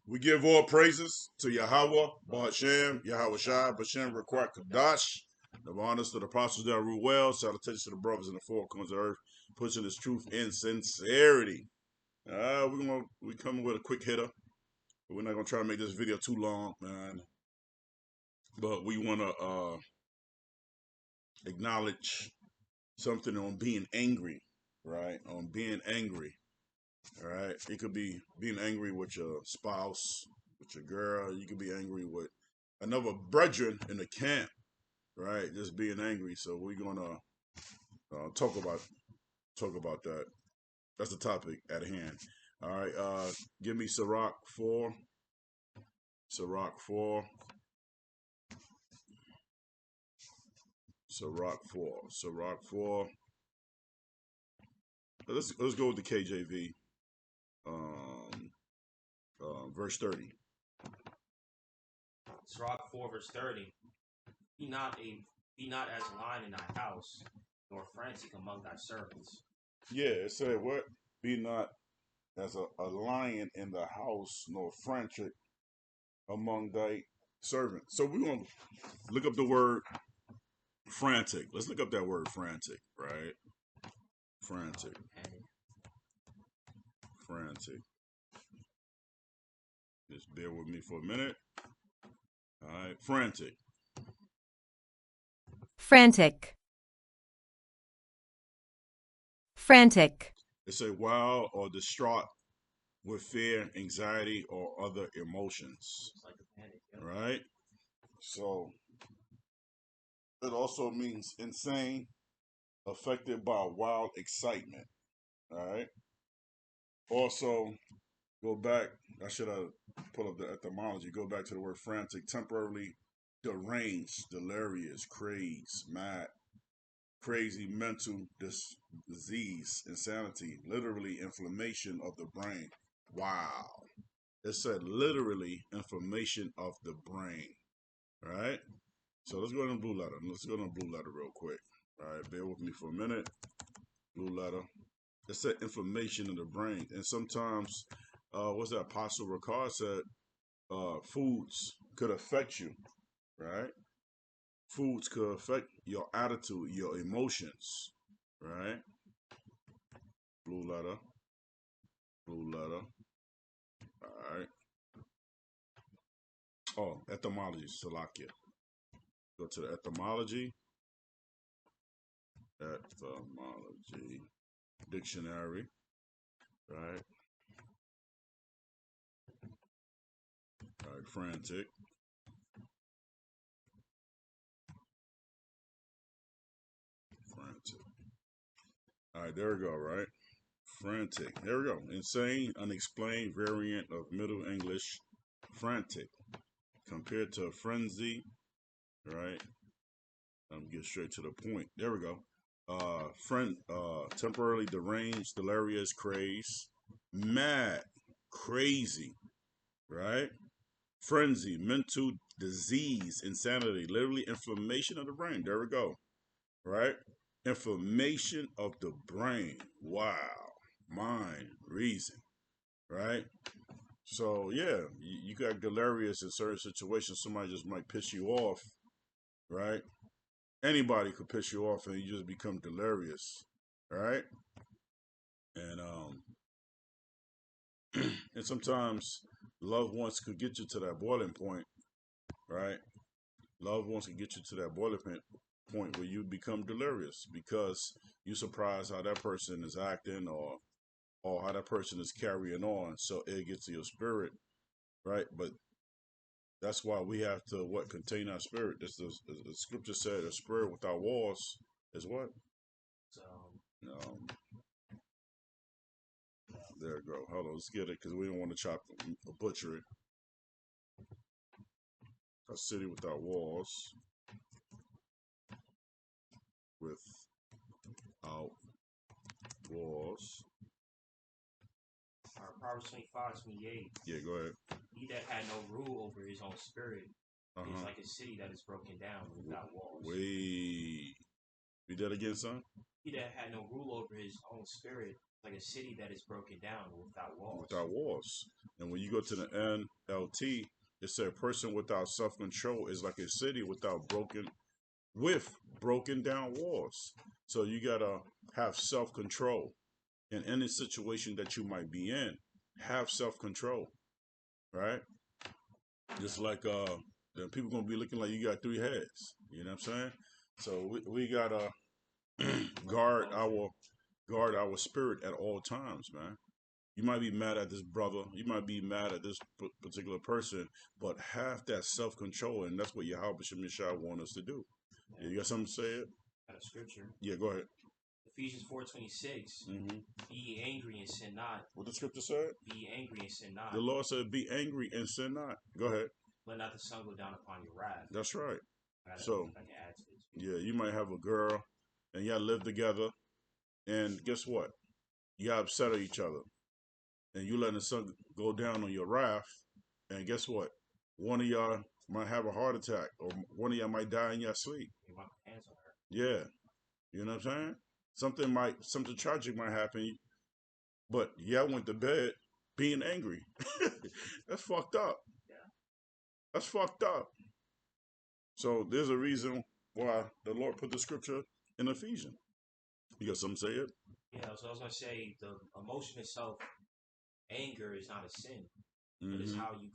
We give all praises to Yahweh, Bahashem, Yahweh Shai, Bashem, Requat Kadash. The honors to the apostles that rule well. Salutations to the brothers in the four corners of the earth, pushing this truth in sincerity. We coming with a quick hitter. We're not gonna try to make this video too long, man. But we wanna acknowledge something on being angry, right? On being angry. All right. It could be being angry with your spouse, with your girl. You could be angry with another brethren in the camp, right? Just being angry. So we're gonna talk about that. That's the topic at hand. All right. Give me Sirach 4. Sirach 4. Sirach 4. Sirach 4. Let's go with the KJV. Um, verse 30. Sirach 4 verse 30. Be not as a lion in thy house, nor frantic among thy servants. Yeah, it said what? Be not as a lion in the house, nor frantic among thy servants. So we're gonna look up the word frantic. Let's look up that word frantic, right? Frantic. Frantic. Just bear with me for a minute. All right, frantic. Frantic. Frantic. It say wild or distraught with fear, anxiety, or other emotions. It's like a panic. Yeah. Right? So it also means insane, affected by wild excitement. All right. Also, go back. I should have pulled up the etymology. Go back to the word frantic, temporarily deranged, delirious, crazed, mad, crazy, mental disease, insanity, literally inflammation of the brain. Wow. It said literally inflammation of the brain. All right. So let's go to the blue letter. Let's go to the blue letter real quick. All right. Bear with me for a minute. Blue letter. It said inflammation in the brain. And sometimes, what's that? Apostle Ricard said, foods could affect you, right? Foods could affect your attitude, your emotions, right? Blue letter. Blue letter. All right. Oh, etymology, Salakia. Go to the etymology. Etymology dictionary, right? All right, frantic. Frantic. All right, there we go, right? Frantic. There we go. Insane, unexplained variant of Middle English frantic. Compared to frenzy, right? Get straight to the point. There we go. Temporarily deranged, delirious, craze, mad, crazy, right? Frenzy, mental disease, insanity, literally inflammation of the brain. There we go, right? Inflammation of the brain. Wow. Mind, reason, right? So yeah, you got delirious in certain situations. Somebody just might piss you off, right? Anybody could piss you off, and you just become delirious, right? And and sometimes loved ones could get you to that boiling point, right? Loved ones can get you to that boiling point where you become delirious because you surprise how that person is acting or how that person is carrying on. So it gets to your spirit, right? But that's why we have to contain our spirit. This the scripture said a spirit without walls is what? So Um, there we go. Hold on, let's get it because we don't want to butcher it. A city without walls, without walls. Proverbs 25:28. Yeah, go ahead. He that had no rule over his own spirit is Uh-huh. like a city that is broken down without walls. Wait. Read that again, son. He that had no rule over his own spirit, like a city that is broken down without walls. Without walls. And when you go to the NLT, it said a person without self-control is like a city with broken down walls. So you gotta have self-control in any situation that you might be in. Have self-control, right? Just like the people gonna be looking like you got three heads. You know what I'm saying? So we gotta guard our spirit at all times, man. You might be mad at this brother, you might be mad at this particular person, but have that self control, and that's what Yahweh Shemishah want us to do. Yeah, you got something to say? It? Got a scripture. Yeah, go ahead. Ephesians 4:26. Mm-hmm. Be ye angry and sin not. What the scripture said? Be ye angry and sin not. The Lord said, "Be angry and sin not." Go ahead. Let not the sun go down upon your wrath. That's right. I So, can add to this. yeah, you might have a girl, and y'all live together, and guess what? Y'all upset at each other, and you letting the sun go down on your wrath, and guess what? One of y'all might have a heart attack, or one of y'all might die in your sleep. You want hands on her. Yeah, you know what I'm saying? Something tragic might happen, but y'all went to bed being angry. That's fucked up. Yeah. That's fucked up. So there's a reason why the Lord put the scripture in Ephesians. You got something to say? It? Yeah, so I was gonna say the emotion itself, anger is not a sin, but it's Mm-hmm. how you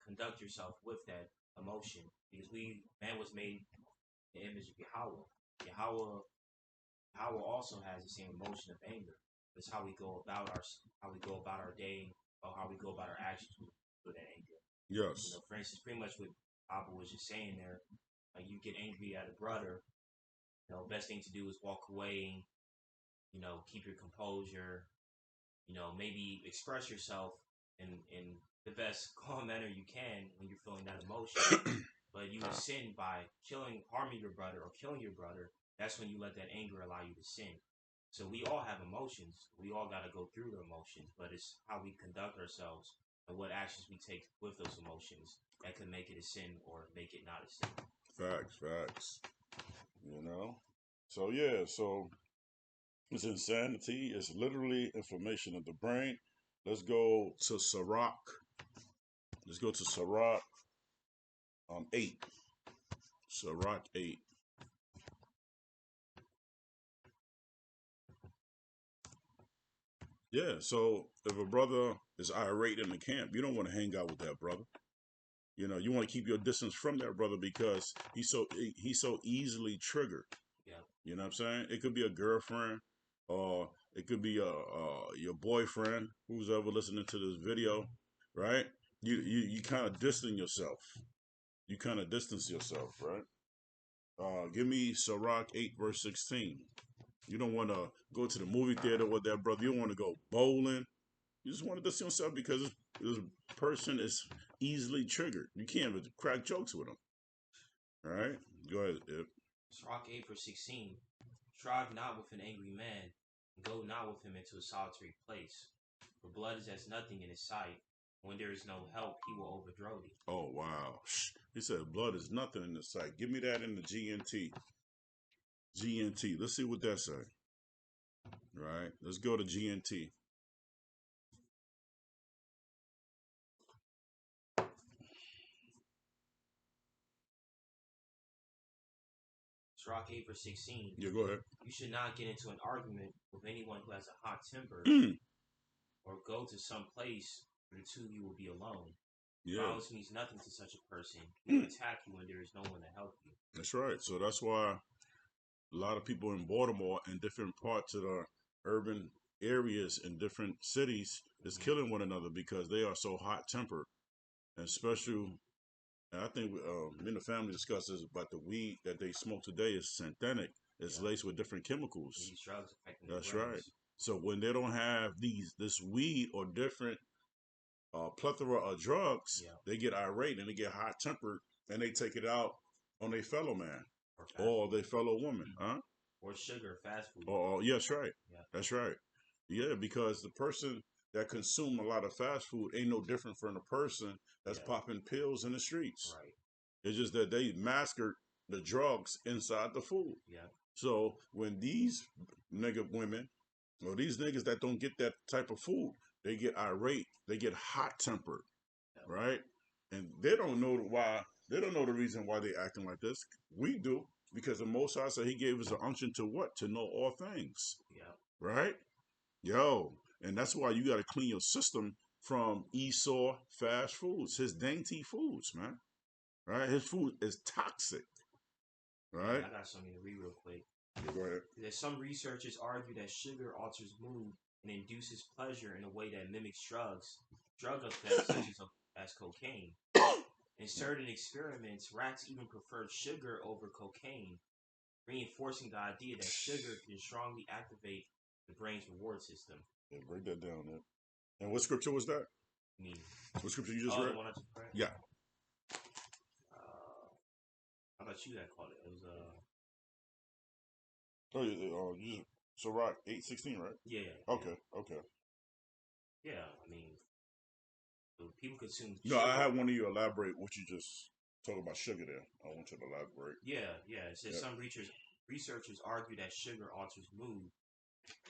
conduct yourself with that emotion. Because man was made in the image of Yahweh. Yahweh also has the same emotion of anger. It's how we go about our day, or how we go about our actions with that anger. Yes. For instance, pretty much what Abba was just saying there, like you get angry at a brother, best thing to do is walk away, keep your composure, maybe express yourself in the best calm manner you can when you're feeling that emotion. But you sin by harming your brother or killing your brother. That's when you let that anger allow you to sin. So we all have emotions. We all got to go through the emotions, but it's how we conduct ourselves and what actions we take with those emotions that can make it a sin or make it not a sin. Facts. So yeah, so it's insanity. It's literally inflammation of the brain. Let's go to Sirach. Let's go to Sirach 8. Sirach 8. Yeah, so if a brother is irate in the camp, you don't want to hang out with that brother. You want to keep your distance from that brother because he's so easily triggered. Yeah. You know what I'm saying? It could be a girlfriend, or it could be your boyfriend who's ever listening to this video, right? You kind of distance yourself. You kind of distance yourself, right? Give me Sirach 8 verse 16. You don't want to go to the movie theater with that brother. You don't want to go bowling. You just want to distance yourself because this person is easily triggered. You can't even crack jokes with him. All right? Go ahead, Ip. Sirach 8 verse 16. Strive not with an angry man, and go not with him into a solitary place. For blood is as nothing in his sight. When there is no help, he will overthrow thee. Oh, wow. He said blood is nothing in the sight. Give me that in the GNT. GNT. Let's see what that say. Right? Let's go to GNT. Sirach 8 verse 16. Yeah, go ahead. You should not get into an argument with anyone who has a hot temper, or go to some place where the two of you will be alone. Yeah. Violence means nothing to such a person. He will attack you when there is no one to help you. That's right. So that's why a lot of people in Baltimore and different parts of the urban areas in different cities is killing one another because they are so hot tempered. And especially, and I think me and the family discusses about the weed that they smoke today is synthetic. It's laced with different chemicals. These drugs affecting That's their brains. right. So when they don't have this weed or different plethora of drugs, they get irate and they get hot tempered and they take it out on their fellow man or their fellow woman, huh? Or sugar, fast food. Oh, yeah, that's right. Yeah. That's right. Yeah, because the person that consume a lot of fast food ain't no different from the person that's popping pills in the streets. Right. It's just that they mastered the drugs inside the food. Yeah. So when these nigga women or these niggas that don't get that type of food, they get irate, they get hot tempered, right? And they don't know why. They don't know the reason why they acting like this. We do because the Most High said He gave us the unction to what? To know all things, Yeah. right? Yo, and that's why you got to clean your system from Esau fast foods, his dainty foods, man. Right? His food is toxic, right? Yeah, I got something to read real quick. Yeah, go ahead. There's some researchers argue that sugar alters mood and induces pleasure in a way that mimics drug effects such as cocaine. In certain experiments, rats even preferred sugar over cocaine, reinforcing the idea that sugar can strongly activate the brain's reward system. Yeah, break that down, man. And what scripture was that? I mean, What scripture you just oh, read? the one I just read? Yeah. How about you that called it? It was, Oh, yeah. Sirach 8:16, right? yeah. Okay. Okay. Yeah, I mean, so people consume No, sugar. I had one of you elaborate what you just talk about sugar there. I want you to elaborate. Yeah. It says Yeah. some researchers argue that sugar alters mood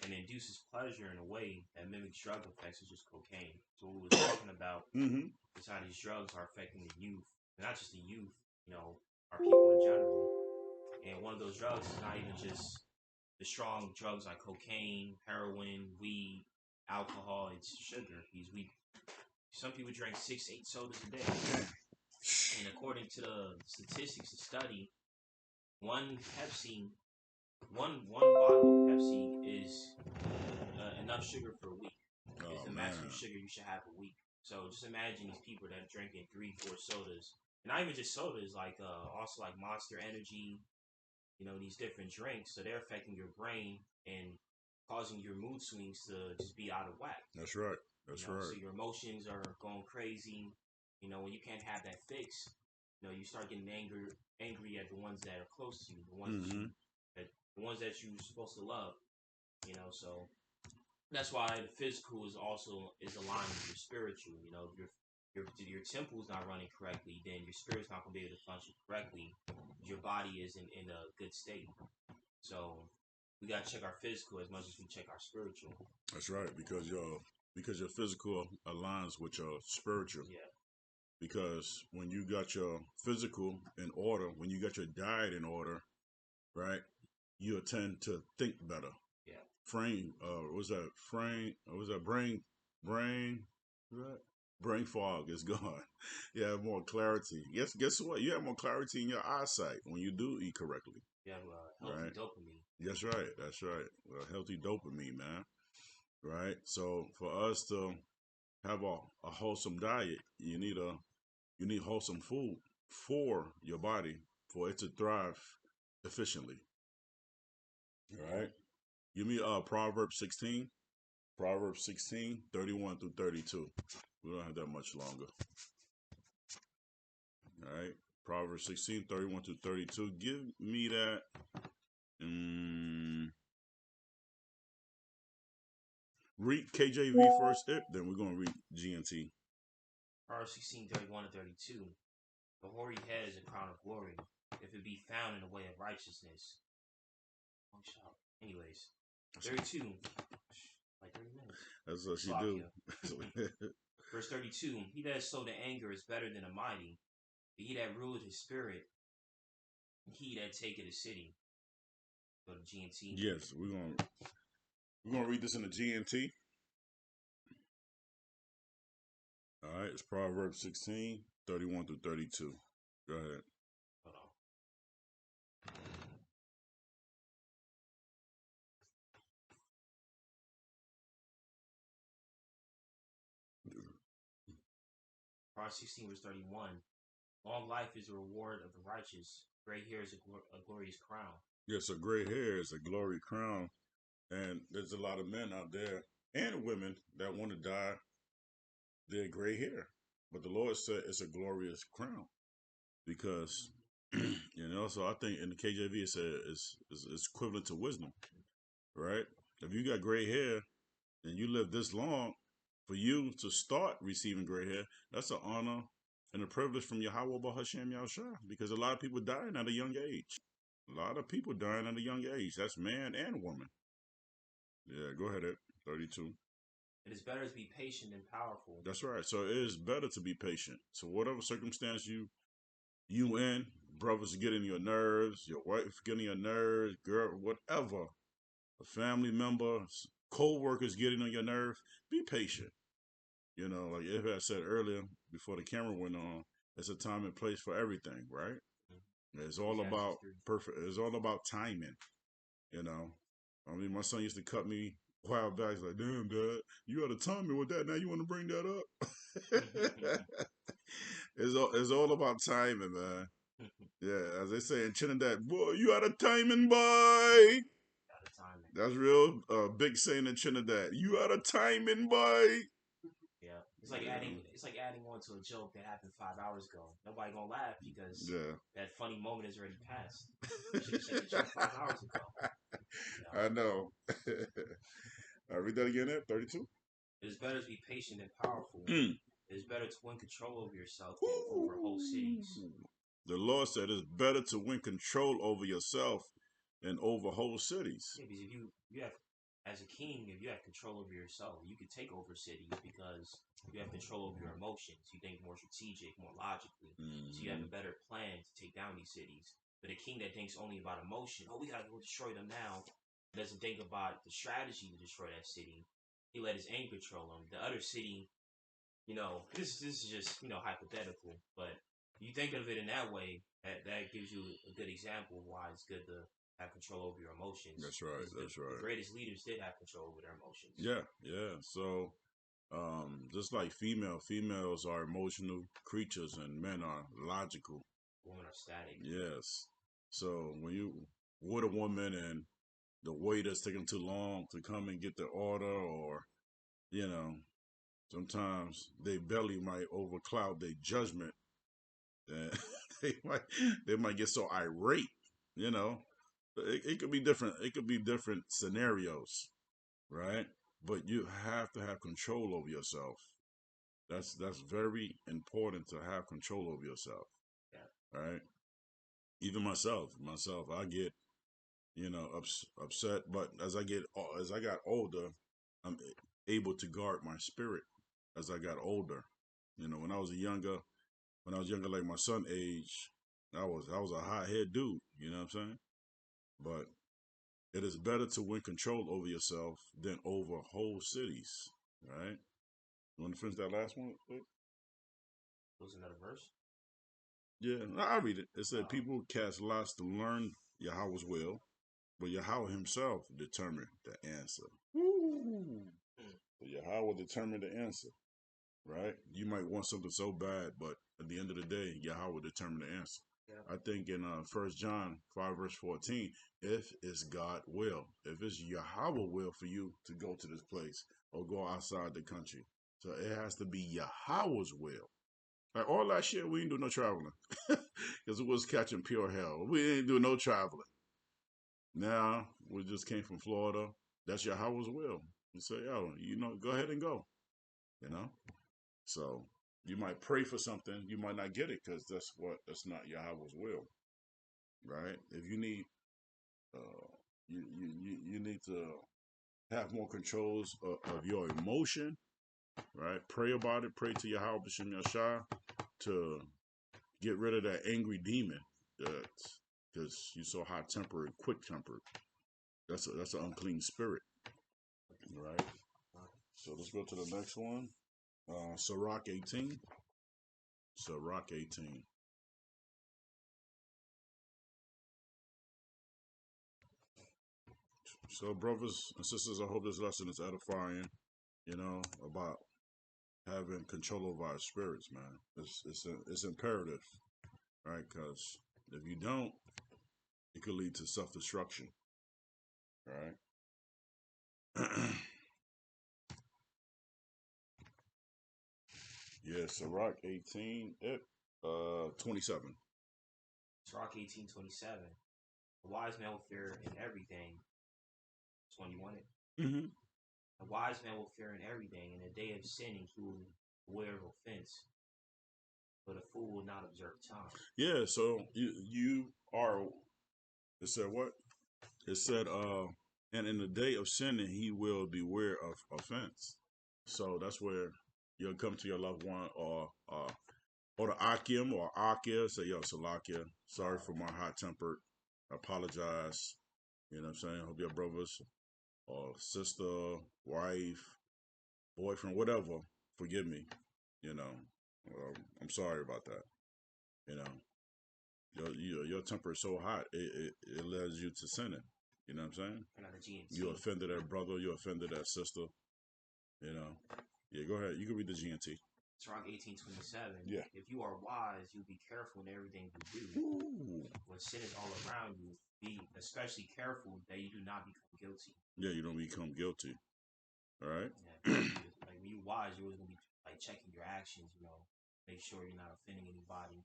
and induces pleasure in a way that mimics drug effects such as cocaine. So what we were talking about Mm-hmm. is how these drugs are affecting the youth, and not just the youth, our people in general. And one of those drugs is not even just the strong drugs like cocaine, heroin, weed, alcohol. It's sugar. Some people drink 6, 8 sodas a day, and according to the statistics, the study, one Pepsi, one bottle of Pepsi is enough sugar for a week. It's the maximum sugar you should have a week. So just imagine these people that are drinking 3, 4 sodas, and not even just sodas, like also like Monster Energy, these different drinks. So they're affecting your brain and causing your mood swings to just be out of whack. That's right. That's right. So your emotions are going crazy. When you can't have that fix, you start getting angry at the ones that are close to you, the ones that you're supposed to love. So that's why the physical is aligned with your spiritual. If your temple is not running correctly, then your spirit's not gonna be able to function correctly. Your body isn't in a good state. So we gotta check our physical as much as we check our spiritual. That's right, because your physical aligns with your spiritual. Yeah. Because when you got your physical in order, when you got your diet in order, right, you tend to think better. Yeah. Brain brain fog is gone. You have more clarity. Guess what? You have more clarity in your eyesight when you do eat correctly. You have healthy dopamine. That's right. That's right. Healthy dopamine, man. Right. So for us to have a wholesome diet, you need wholesome food for your body for it to thrive efficiently. All right. Give me Proverbs 16. Proverbs 16, 31 through 32. We don't have that much longer. All right. Proverbs 16, 31 through 32. Give me that. Read KJV first, then we're going to read GNT. Proverbs 16, 31 to 32. The hoary head is a crown of glory, if it be found in the way of righteousness. Anyways, 32. Like 30 minutes. That's what she do. Verse 32. He that is slow to anger is better than a mighty, but he that ruleth his spirit, he that taketh a city. Go to GNT. Yes, we're gonna read this in the GNT. All right, it's Proverbs 16, 31 through 32. Go ahead. Hold on. Proverbs 16, verse 31. Long life is the reward of the righteous. Gray hair is a glorious crown. Yes, so gray hair is a glory crown. And there's a lot of men out there and women that want to dye their gray hair. But the Lord said it's a glorious crown. Because, so I think in the KJV it said it's equivalent to wisdom. Right? If you got gray hair and you live this long, for you to start receiving gray hair, that's an honor and a privilege from Yahweh Bahashem Yahushua, because a lot of people dying at a young age. A lot of people dying at a young age. That's man and woman. Yeah, go ahead, Ed. 32. It is better to be patient than powerful. That's right. So it is better to be patient. So whatever circumstance you in, brothers getting your nerves, your wife getting your nerves, girl, whatever, a family member, co-workers getting on your nerves, be patient. Like if I said earlier before the camera went on, it's a time and place for everything, right? It's all Ecclesiastes about 3. perfect. It's all about timing. You know, I mean, my son used to cut me a while back. He's like, "Damn, Dad, you got to time me with that. Now you want to bring that up?" It's all about timing, man. Yeah, as they say in Trinidad, boy, you out of timing, boy. Out of timing. That's real big saying in Trinidad. You out of timing, boy. Yeah. It's like Yeah, adding on to a joke that happened 5 hours ago. Nobody gonna laugh because yeah. that funny moment is already past. You should have said the joke 5 hours ago. You know? I know. I read that again. At 32. It is better to be patient than powerful. Mm. It is better to win control over yourself than over whole cities. The Lord said it's better to win control over yourself than over whole cities. Yeah, because if you have as a king, if you have control over yourself, you can take over cities because you have control over your emotions. You think more strategic, more logically. So you have a Mm-hmm. better plan to take down these cities. But a king that thinks only about emotion, oh, we gotta go destroy them now, doesn't think about the strategy to destroy that city. He let his anger control him. The other city, this is just hypothetical, but you think of it in that way, that gives you a good example of why it's good to have control over your emotions. That's right. Because That's the right. greatest leaders did have control over their emotions. Yeah, yeah. So, just like females are emotional creatures and men are logical. Women are static. Yes. So when you with a woman and the waiter's taking too long to come and get the order, or you know, sometimes their belly might overcloud their judgment, and they might they might get so irate. You know, it could be different. It could be different scenarios, right? But you have to have control over yourself. That's very important to have control over yourself, Yeah. right? Even myself, I get upset, but as I got older, I'm able to guard my spirit. As I got older, when when I was younger, like my son age, I was a hot head dude. You know what I'm saying? But it is better to win control over yourself than over whole cities, right? You want to finish that last one? Wait? Was another verse? Yeah, no, I'll read it. It said, Uh, people cast lots to learn Yahweh's will, but Yahweh himself determined the answer. Woo! hmm, So Yahweh determined the answer, right? You might want something so bad, but at the end of the day, Yahweh determined the answer. yeah. I think in 1 John 5 verse 14, if it's God will, if it's Yahweh will for you to go to this place or go outside the country. So it has to be Yahweh's will. Like all that shit, we ain't do no traveling. Because it was catching pure hell. We ain't do no traveling. Now, we just came from Florida. That's Yahweh's will. You say, yo, go ahead and go. You know? So you might pray for something, you might not get it because that's not Yahweh's will. Right? If you need you need to have more controls of your emotion, right? Pray about it. Pray to Yahweh B'Shem Yashah to get rid of that angry demon. Because you're so hot tempered, quick tempered. That's an unclean spirit, right? So let's go to the next one. Sirach 18. Sirach 18. So, brothers and sisters, I hope this lesson is edifying. About having control over our spirits, man. It's imperative, right? Because if you don't, it could lead to self destruction, right? Yeah, Sirach 18, 27. Sirach 18:27. A wise man will fear in everything. This one you wanted? Mm-hmm. A wise man will fear in everything. In the day of sinning, he will beware of offense. But a fool will not observe time. Yeah, so you are It said what? It said, and in the day of sinning, he will beware of offense. So that's where you'll come to your loved one or the Akim or Akia, say, yo, Salakia, sorry for my hot tempered. I apologize. You know what I'm saying? Hope your brothers or sister, wife, boyfriend, whatever, forgive me. You know, I'm sorry about that. You know, your temper is so hot, it leads you to sinning. You know what I'm saying? Another GNT. You offended that brother, you offended that sister. You know, yeah. Go ahead. You can read the GNT. Sirach 18:27. Yeah. If you are wise, you'll be careful in everything you do. Ooh. When sin is all around you, be especially careful that you do not become guilty. Yeah, you don't become guilty. All right. Yeah. Like when you're wise, you're always gonna be like checking your actions. You know, make sure you're not offending anybody.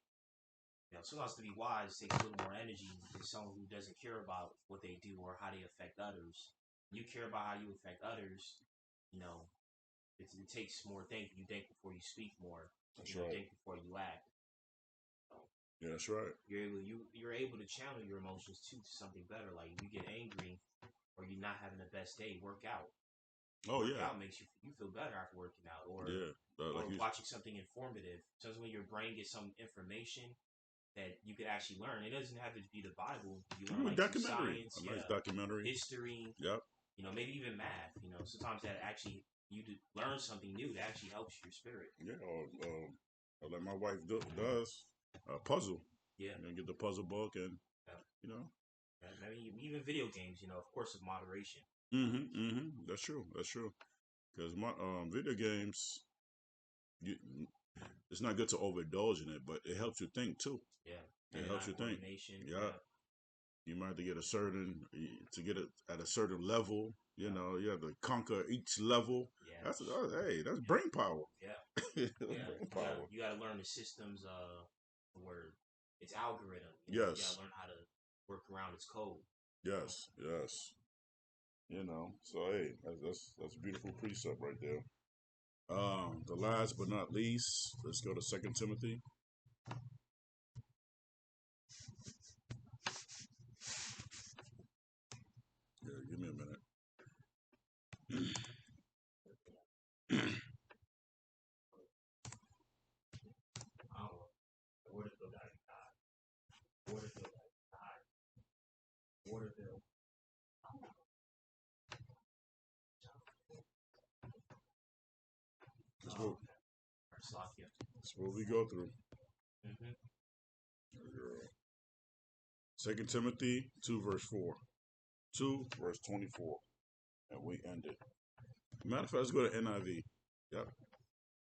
You know, sometimes to be wise takes a little more energy than someone who doesn't care about what they do or how they affect others. When you care about how you affect others, you know, it takes more thinking. You think before you speak more. That's You know, right. think before you act. So Yeah, that's right. you're able to channel your emotions too to something better. Like if you get angry or you're not having the best day, work out. Oh Work yeah. out makes you feel better after working out, Yeah. or Like you. watching something informative. Just when your brain gets some information that you could actually learn. It doesn't have to be the Bible. You learn Ooh, like some documentary. science, A nice documentary. history, Yep. you know, maybe even math. You know, sometimes that actually learn something new that actually helps your spirit. Yeah. Or like my wife does a puzzle. Yeah. You know, get the puzzle book and Yeah. you know. Maybe even video games. You know, of course, with moderation. That's true. That's true. Because my video games, you, it's not good to overindulge in it, but it helps you think too. Yeah. It helps you think. Coordination. Yeah. You might have to get to get it at a certain level. You know, you have to conquer each level. Yeah. That's brain power. Yeah. That's Yeah. brain power. You gotta learn the systems. Where it's algorithm. You know, you Yes. gotta learn how to work around its code. Yes. Yes. You know. So hey, that's a beautiful precept right there. The last but not least, let's go to Second Timothy. Yeah, give me a minute. Oh, Waterville died. Waterville died. Waterville. That's Slovakia. what we go through. Mm-hmm. Second Timothy 2 verse 4. 2 verse 24. And we end it. Matter of fact, let's go to NIV. Yep.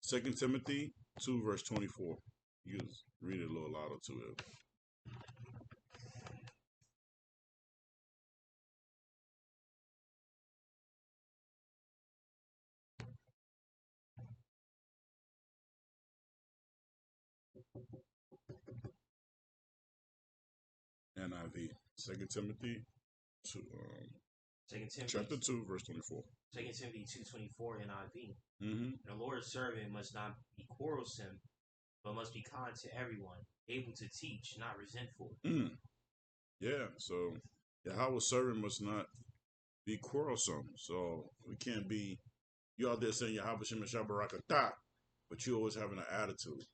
Second Timothy 2 verse 24. You just read it a little louder to it. NIV. Second Timothy 2, chapter 2 verse 24. 2 Timothy 2:24 NIV. Mm-hmm. The Lord's servant must not be quarrelsome, but must be kind to everyone, able to teach, not resentful. Yeah, so Yahweh's servant must not be quarrelsome. So we can't be, you out there saying Yahweh Shem Shabbarakatah, but you always having an attitude.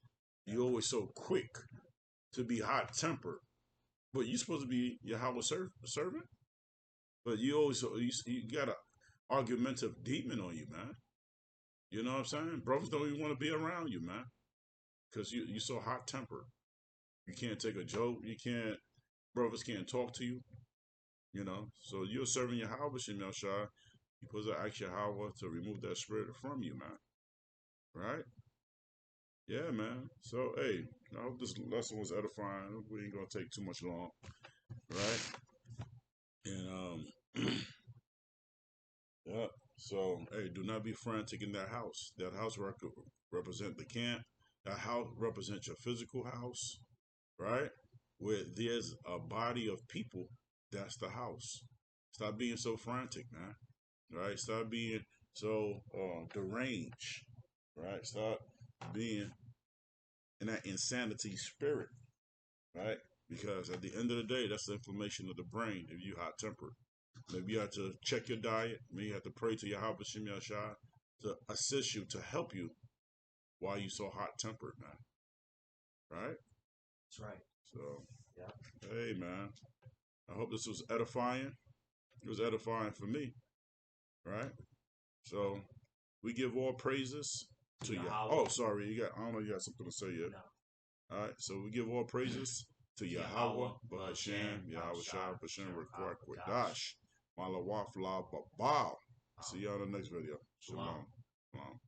You always so quick to be hot tempered. But you supposed to be Yahweh's servant? But you always, you got an argumentative demon on you, man. You know what I'm saying? Brothers don't even want to be around you, man. Because you so hot tempered. You can't take a joke. Brothers can't talk to you. You know, so you're serving Yahweh Shem Yahshua. You're supposed to ask Yahweh to remove that spirit from you, man. Right? Yeah, man. So, hey, I hope this lesson was edifying. We ain't gonna take too much long, right? And yeah. So, hey, do not be frantic in that house. That house represent the camp. That house represents your physical house, right? Where there's a body of people, that's the house. Stop being so frantic, man. Right? Stop being so deranged. Right? Stop being in that insanity spirit. Right? Because at the end of the day, that's the inflammation of the brain if you hot tempered. Maybe you have to check your diet. Maybe you have to pray to Yahweh Shem Yahshua to assist you, to help you while you so hot tempered, man. Right? That's right. So, Yeah. hey, man. I hope this was edifying. It was edifying for me. Right? So, we give all praises to Yahweh. Oh, sorry. I don't know, you got something to say yet. No. All right. So, we give all praises to Yahweh, Bahashem, Yahweh Shah, Bashem, Rekwak, Kwadash, Malawaf, La Babal. See y'all in the next video. Shalom. Shalom.